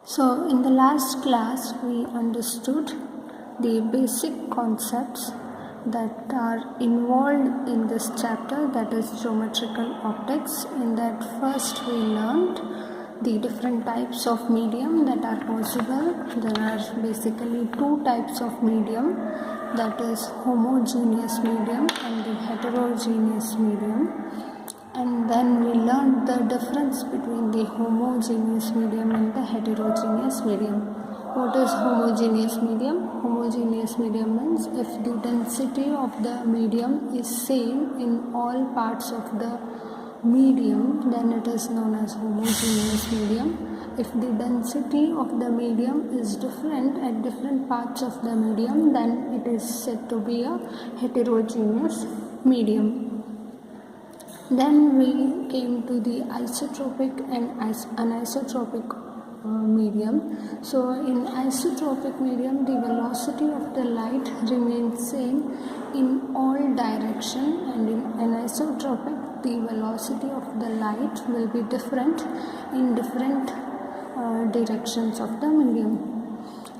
So, in the last class, we understood the basic concepts that are involved in this chapter, that is geometrical optics. In that, first we learned the different types of medium that are possible. There are basically two types of medium, that is homogeneous medium and the heterogeneous medium. And then we learned the difference between the homogeneous medium and the heterogeneous medium. What is homogeneous medium? Homogeneous medium means if the density of the medium is same in all parts of the medium, then it is known as homogeneous medium. If the density of the medium is different at different parts of the medium, then it is said to be a heterogeneous medium. Then we came to the isotropic and anisotropic medium. So in isotropic medium, the velocity of the light remains same in all direction, and in anisotropic, the velocity of the light will be different in different directions of the medium.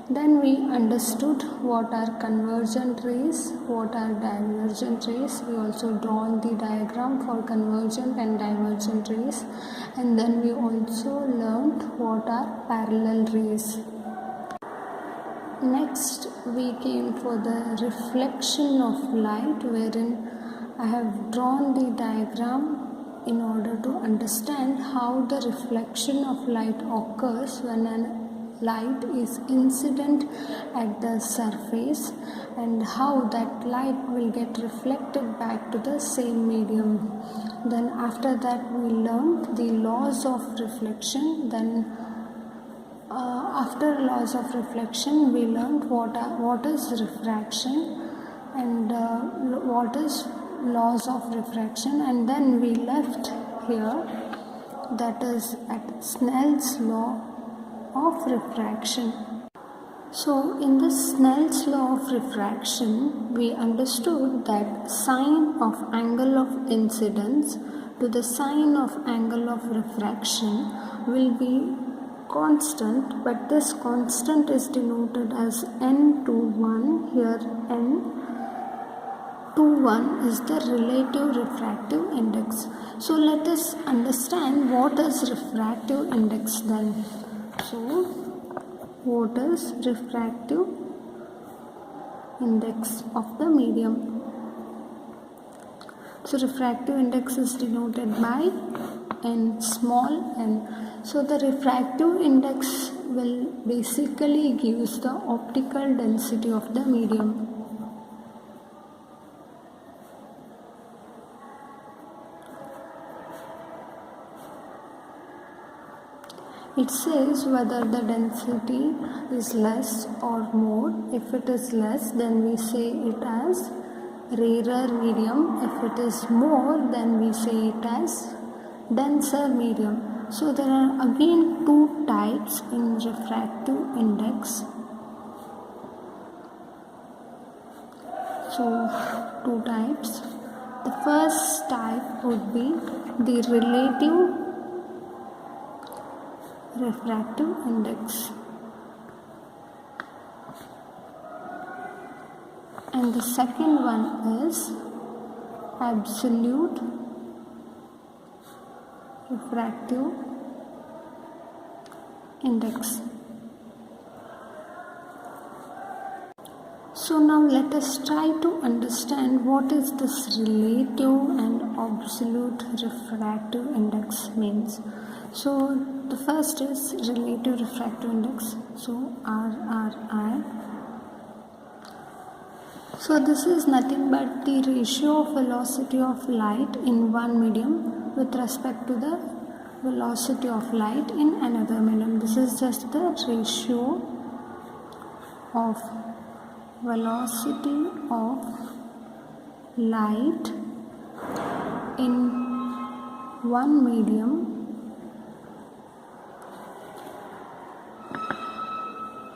Then we understood what are convergent rays, what are divergent rays. We also drawn the diagram for convergent and divergent rays, and then we also learned what are parallel rays. Next we came for the reflection of light, wherein I have drawn the diagram in order to understand how the reflection of light occurs when an light is incident at the surface, and how that light will get reflected back to the same medium. Then after that we learned the laws of reflection. Then after laws of reflection we learned what is refraction and what is laws of refraction, and then we left here, that is at Snell's law of refraction. So in this Snell's law of refraction, we understood that sine of angle of incidence to the sine of angle of refraction will be constant, but this constant is denoted as n to 1. Here n to 1 is the relative refractive index. So let us understand what is refractive index then. So, what is refractive index of the medium? So, refractive index is denoted by n, small n. So, the refractive index will basically gives the optical density of the medium. It says whether the density is less or more. If it is less, then we say it as rarer medium. If it is more, then we say it as denser medium. So there are again two types in refractive index. So two types. The first type would be the relative refractive index, and the second one is absolute refractive index. So now let us try to understand what is this relative and absolute refractive index means. So the first is relative refractive index, so RRI. So this is nothing but the ratio of velocity of light in one medium with respect to the velocity of light in another medium. This is just the ratio of velocity of light in one medium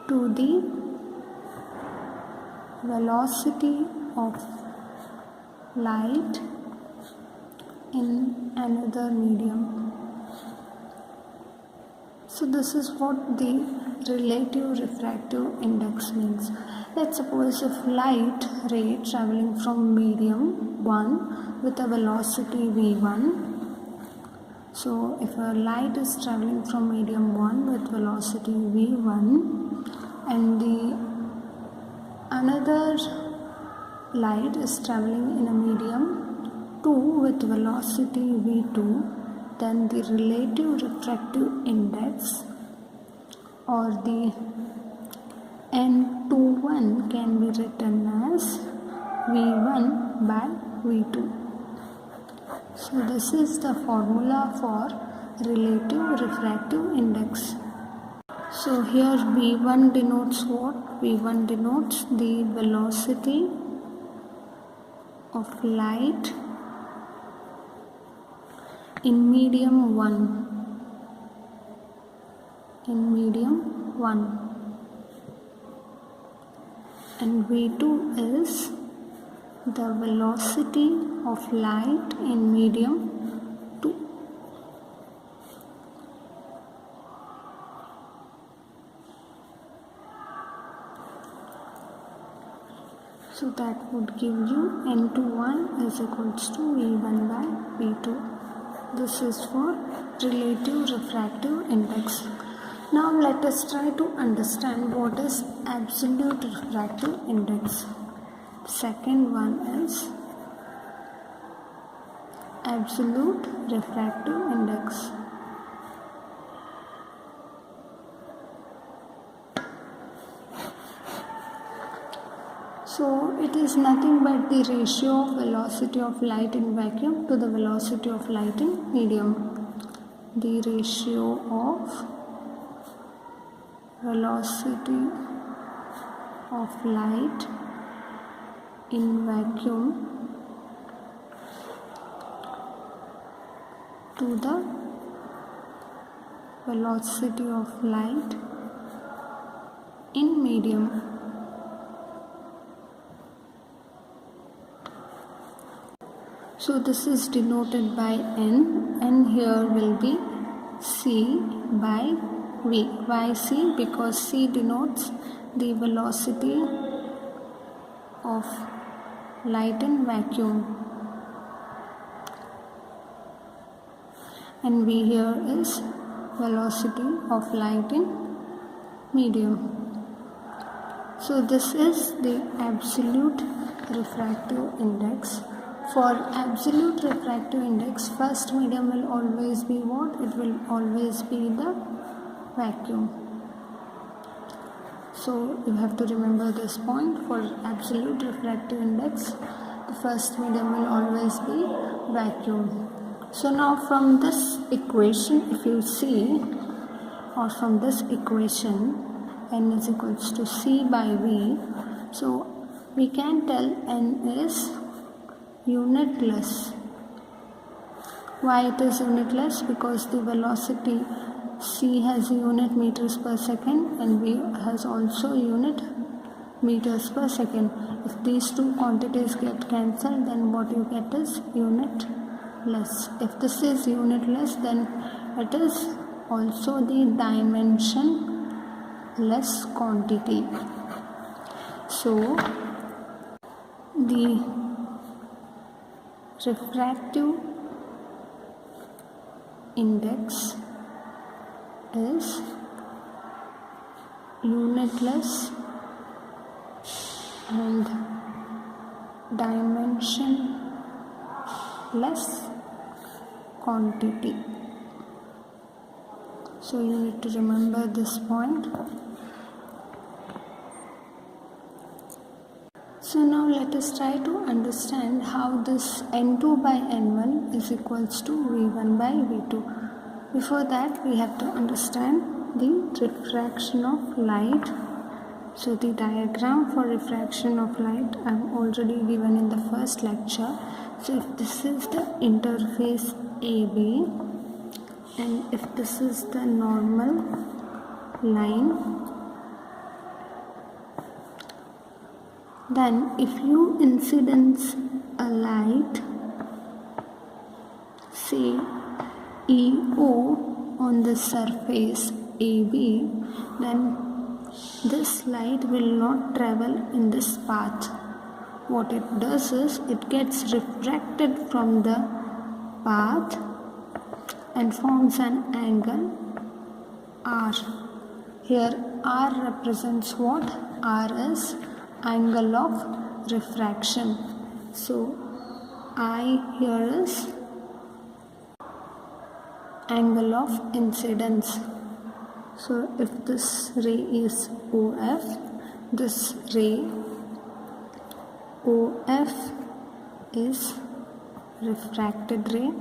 to the velocity of light in another medium. So this is what the relative refractive index means. Let's suppose if light ray traveling from medium 1 with a velocity v1. So if a light is traveling from medium 1 with velocity v1 and the another light is traveling in a medium 2 with velocity v2, then the relative refractive index or the N21 can be written as v1 by v2. So this is the formula for relative refractive index. So here v1 denotes what? v1 denotes the velocity of light in medium 1. And v2 is the velocity of light in medium 2. So that would give you N21 is equals to v1 by v2. This is for relative refractive index. Now let us try to understand what is absolute refractive index. Second one is absolute refractive index. So it is nothing but the ratio of velocity of light in vacuum to the velocity of light in medium. The ratio of velocity of light in vacuum to the velocity of light in medium. So this is denoted by N, and here will be C by V. Why C? Because C denotes the velocity of light in vacuum, and V here is velocity of light in medium. So this is the absolute refractive index. For absolute refractive index, first medium will always be what? It will always be the vacuum. So you have to remember this point. For absolute refractive index, the first medium will always be vacuum. So now from this equation, if you see, or from this equation, N is equals to C by V, so we can tell N is unitless. Why it is unitless? Because the velocity C has unit meters per second and V has also unit meters per second. If these two quantities get cancelled, then what you get is unitless. If this is unitless, then it is also the dimensionless quantity. So the refractive index is unitless and dimensionless quantity. So you need to remember this point. So now let us try to understand how this N2 by N1 is equals to V1 by V2. Before that, we have to understand the refraction of light. So the diagram for refraction of light I have already given in the first lecture. So if this is the interface AB and if this is the normal line, then if you incidence a light, say EO, on the surface AB, then this light will not travel in this path. What it does is it gets refracted from the path and forms an angle R. Here R represents what? R is angle of refraction. So I here is angle of incidence. So if this ray is OF, this ray OF is refracted ray,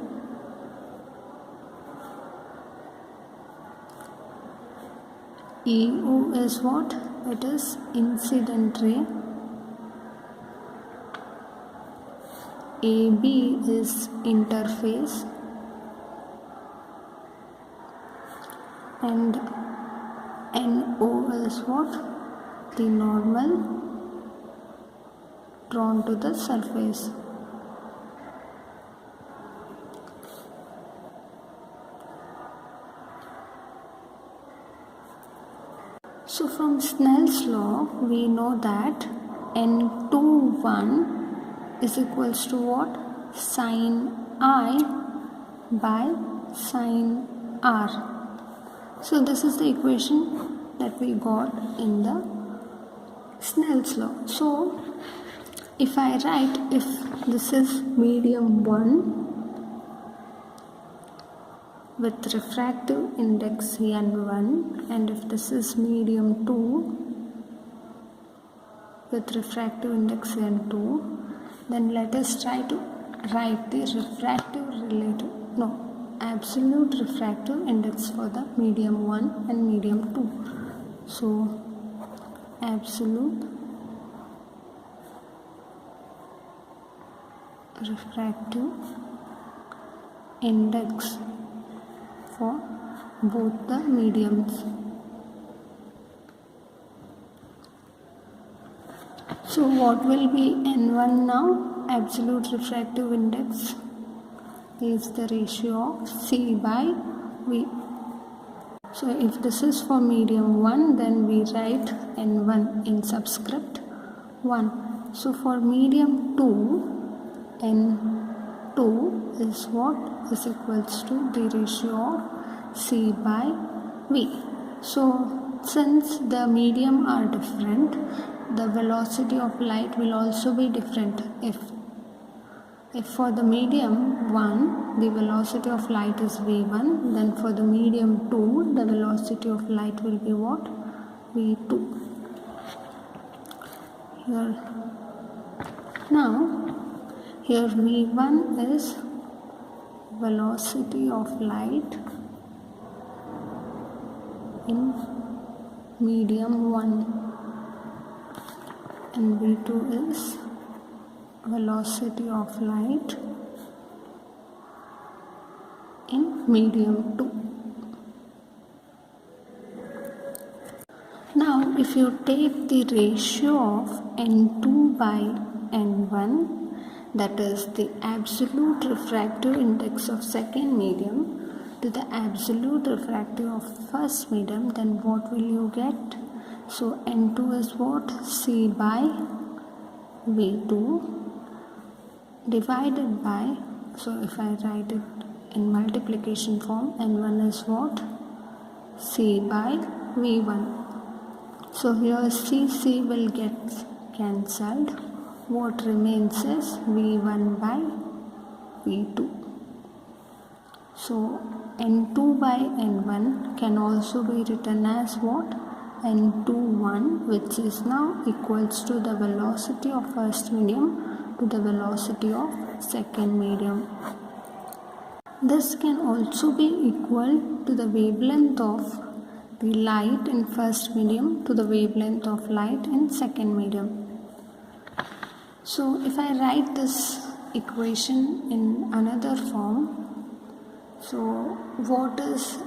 EO is what? It is incident ray, AB is interface, and NO is what? The normal drawn to the surface. So from Snell's law, we know that N21 is equals to what? Sin I by sin R. So this is the equation that we got in the Snell's law. So if I write, if this is medium 1 with refractive index N1, and if this is medium 2 with refractive index N2, then let us try to write the absolute refractive index for the medium 1 and medium 2. So absolute refractive index for both the mediums. So what will be N1 now? Absolute refractive index is the ratio of C by V. So if this is for medium 1, then we write N1 in subscript 1. So for medium 2, N2 is what? Is equals to the ratio of C by V. So since the medium are different, the velocity of light will also be different. If for the medium 1 the velocity of light is v1, then for the medium 2 the velocity of light will be what? v2. Here v1 is velocity of light in medium 1, and v2 is velocity of light in medium 2. Now if you take the ratio of N2 by N1, that is the absolute refractive index of second medium to the absolute refractive of first medium, then what will you get? So N2 is what? C by V2 divided by, so if I write it in multiplication form, N1 is what? C by V1. So here C will get cancelled. What remains is V1 by V2. So N2 by N1 can also be written as what? N21, which is now equals to the velocity of first medium to the velocity of second medium. This can also be equal to the wavelength of the light in first medium to the wavelength of light in second medium. So if I write this equation in another form, so what is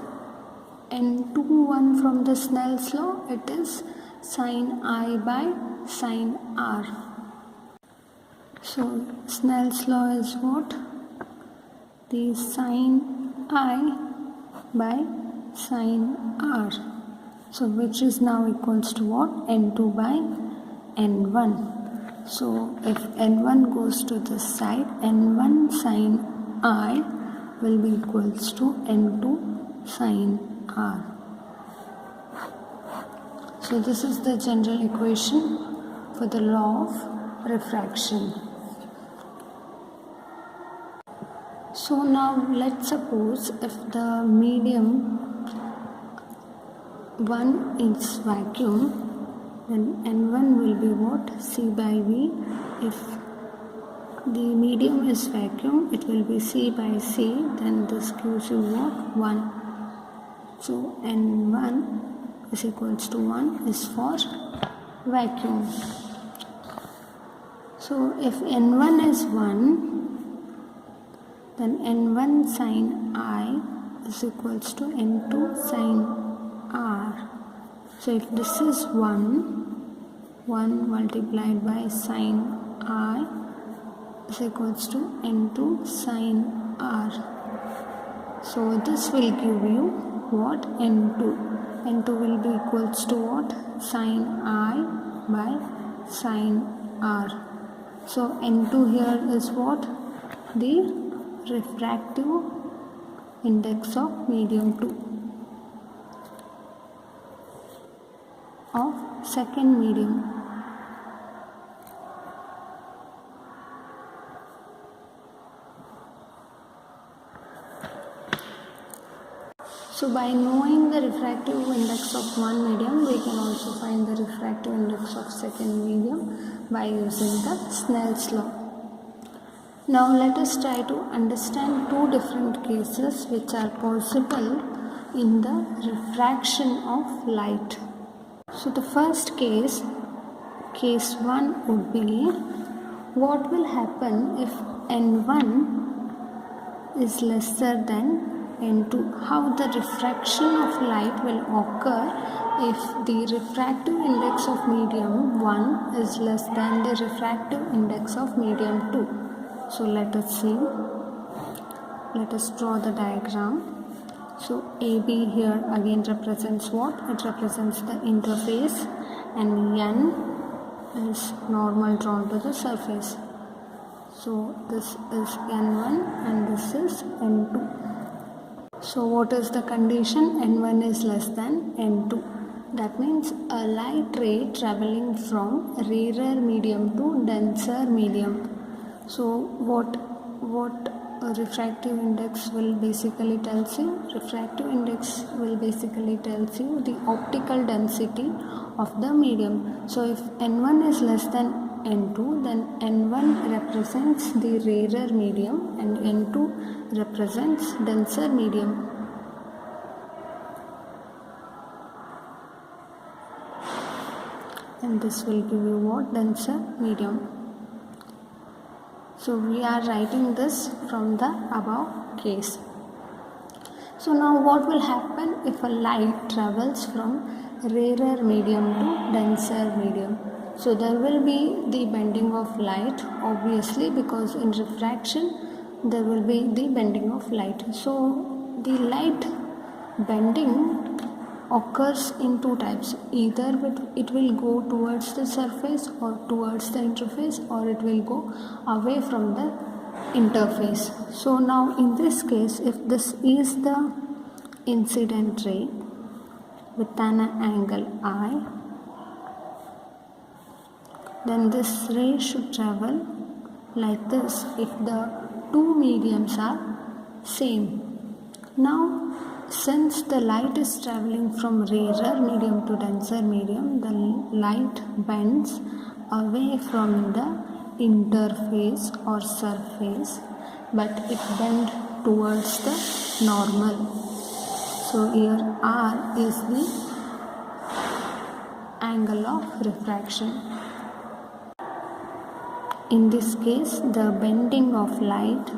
N21 from the Snell's law? It is sin I by sin R. So Snell's law is what? The sin I by sine r. So which is now equals to what? N2 by N1. So if N1 goes to this side, N1 sine I will be equals to N2 sine r. So this is the general equation for the law of refraction. So now let's suppose if the medium 1 is vacuum, then N1 will be what? C by V. If the medium is vacuum, it will be C by C, then this gives you what? 1. So N1 is equals to 1 is for vacuum. So if N1 is 1, then N1 sine I is equals to N2 sine R. So if this is 1 multiplied by sine I is equals to N2 sine R. So this will give you what? N2. N2 will be equals to what? Sine I by sine R. So N2 here is what? The refractive index of medium 2 of second medium. So by knowing the refractive index of one medium, we can also find the refractive index of second medium by using the Snell's law. Now let us try to understand two different cases which are possible in the refraction of light. So the first case 1 would be, what will happen if N1 is lesser than N2? How the refraction of light will occur if the refractive index of medium 1 is less than the refractive index of medium 2. So let us see. Let us draw the diagram. So AB here again represents what? It represents the interface, and N is normal drawn to the surface. So this is N1 and this is N2. So what is the condition? N1 is less than N2. That means a light ray traveling from rarer medium to denser medium. So what refractive index will basically tells you? Refractive index will basically tells you the optical density of the medium. So if N1 is less than N2, then N1 represents the rarer medium and N2 represents denser medium. And this will give you what? Denser medium. So we are writing this from the above case. So now what will happen if a light travels from rarer medium to denser medium? So there will be the bending of light, obviously, because in refraction there will be the bending of light. So the light bending occurs in two types. Either it will go towards the surface or towards the interface, or it will go away from the interface. So now in this case, if this is the incident ray with an angle I, then this ray should travel like this if the two mediums are same. Now since the light is traveling from rarer medium to denser medium, the light bends away from the interface or surface, but it bends towards the normal. So here R is the angle of refraction. In this case, the bending of light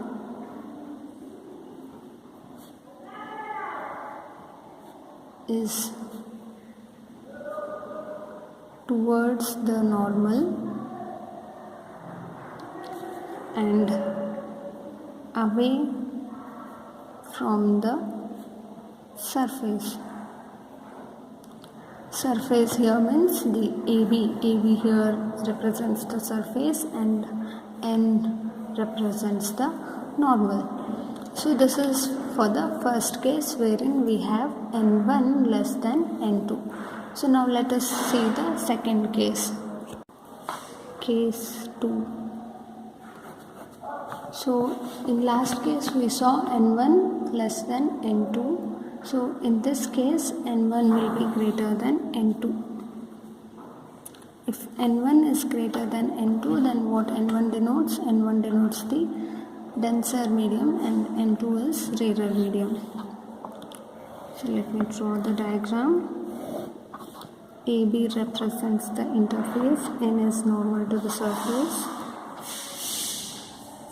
is towards the normal and away from the surface. Surface here means the AB. AB here represents the surface and N represents the normal. So this is for the first case wherein we have N1 less than N2. So now let us see the second case. Case 2. So in last case we saw N1 less than N2. So in this case N1 will be greater than N2. If N1 is greater than N2, then what N1 denotes? N1 denotes the denser medium and N2 is rarer medium. So let me draw the diagram. AB represents the interface, N is normal to the surface,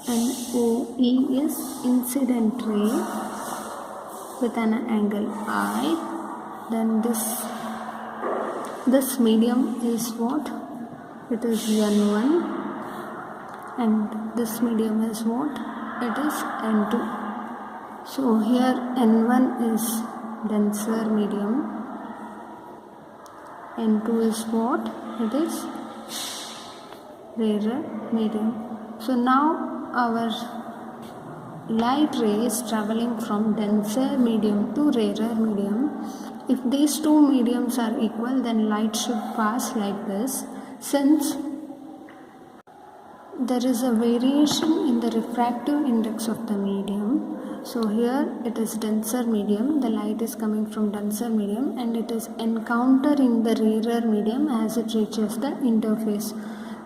and OE is incident ray with an angle I. Then this medium is what? It is N1, and this medium is what? It is N2. So here N1 is denser medium, N2 is what? It is rarer medium. So now our light ray is traveling from denser medium to rarer medium. If these two mediums are equal, then light should pass like this. Since there is a variation in the refractive index of the medium, so here it is denser medium, the light is coming from denser medium and it is encountering the rarer medium as it reaches the interface.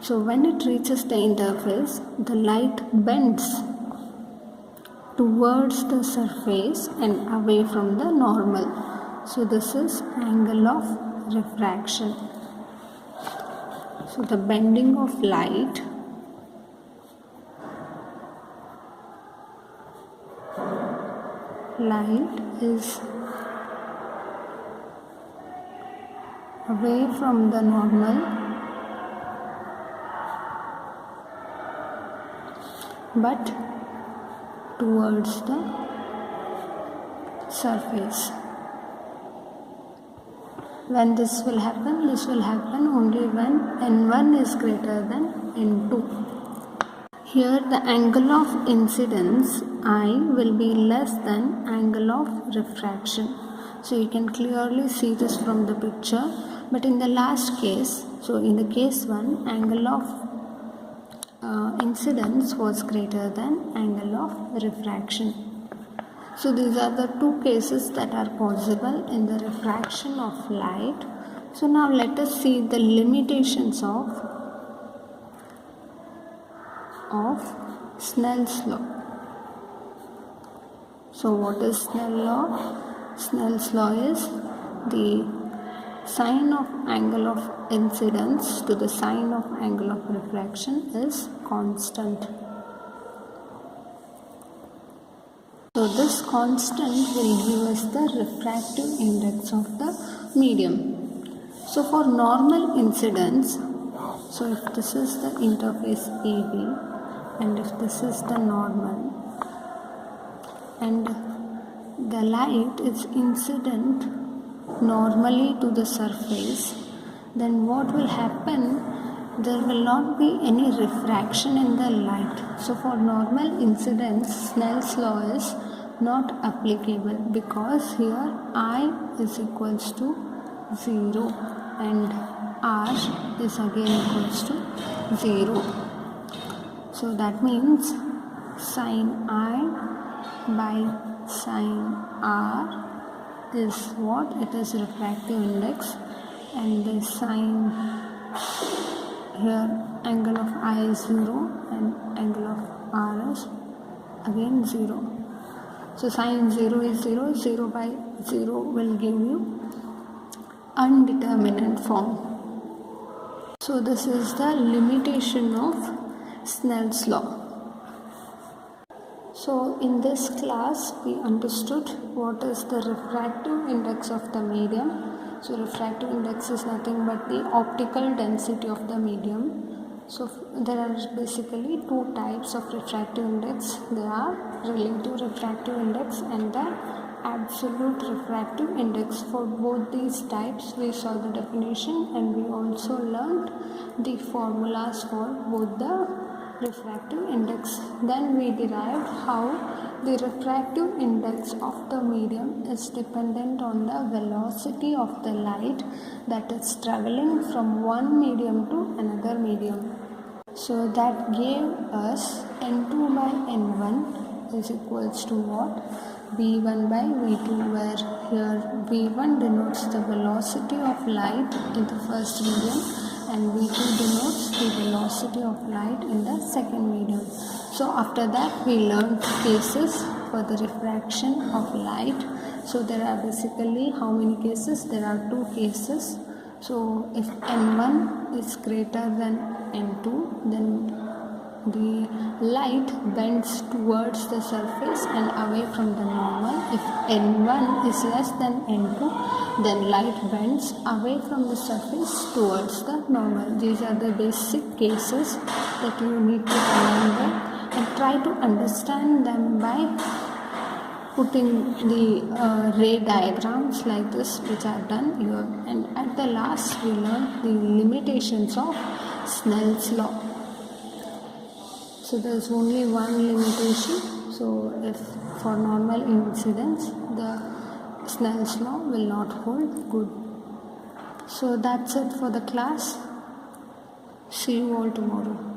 So when it reaches the interface, the light bends towards the surface and away from the normal. So this is angle of refraction. So the bending of light is away from the normal but towards the surface. When this will happen only when N1 is greater than N2. Here the angle of incidence I will be less than angle of refraction. So you can clearly see this from the picture. But in the last case, so in the case 1, angle of incidence was greater than angle of refraction. So these are the two cases that are possible in the refraction of light. So now let us see the limitations of Snell's law. So what is Snell's law? Snell's law is the sine of angle of incidence to the sine of angle of refraction is constant. So this constant will give us the refractive index of the medium. So for normal incidence, so if this is the interface AB and if this is the normal and the light is incident normally to the surface, then what will happen? There will not be any refraction in the light. So for normal incidence, Snell's law is not applicable because here I is equals to 0 and R is again equals to 0. So that means sine I by sine R is what? It is refractive index, and the sine here angle of I is 0 and angle of R is again 0. So sine 0 is 0, 0 by 0 will give you undeterminate form. So this is the limitation of Snell's law. So in this class we understood what is the refractive index of the medium. So refractive index is nothing but the optical density of the medium. So there are basically two types of refractive index. They are relative refractive index and the absolute refractive index. For both these types we saw the definition, and we also learned the formulas for both the refractive index. Then we derived how the refractive index of the medium is dependent on the velocity of the light that is traveling from one medium to another medium. So that gave us n2 by n1 is equals to what? v1 by v2, where here v1 denotes the velocity of light in the first medium and v2 denotes the velocity of light in the second medium. So after that we learned cases for the refraction of light. So there are basically how many cases? There are 2 cases. So if n1 is greater than n2, then the light bends towards the surface and away from the normal. If n1 is less than n2, then light bends away from the surface towards the normal. These are the basic cases that you need to remember, and try to understand them by putting the ray diagrams like this, which are done here. And at the last we learned the limitations of Snell's law. So there is only one limitation. So if for normal incidence the Snell's law will not hold good. So that's it for the class. See you all tomorrow.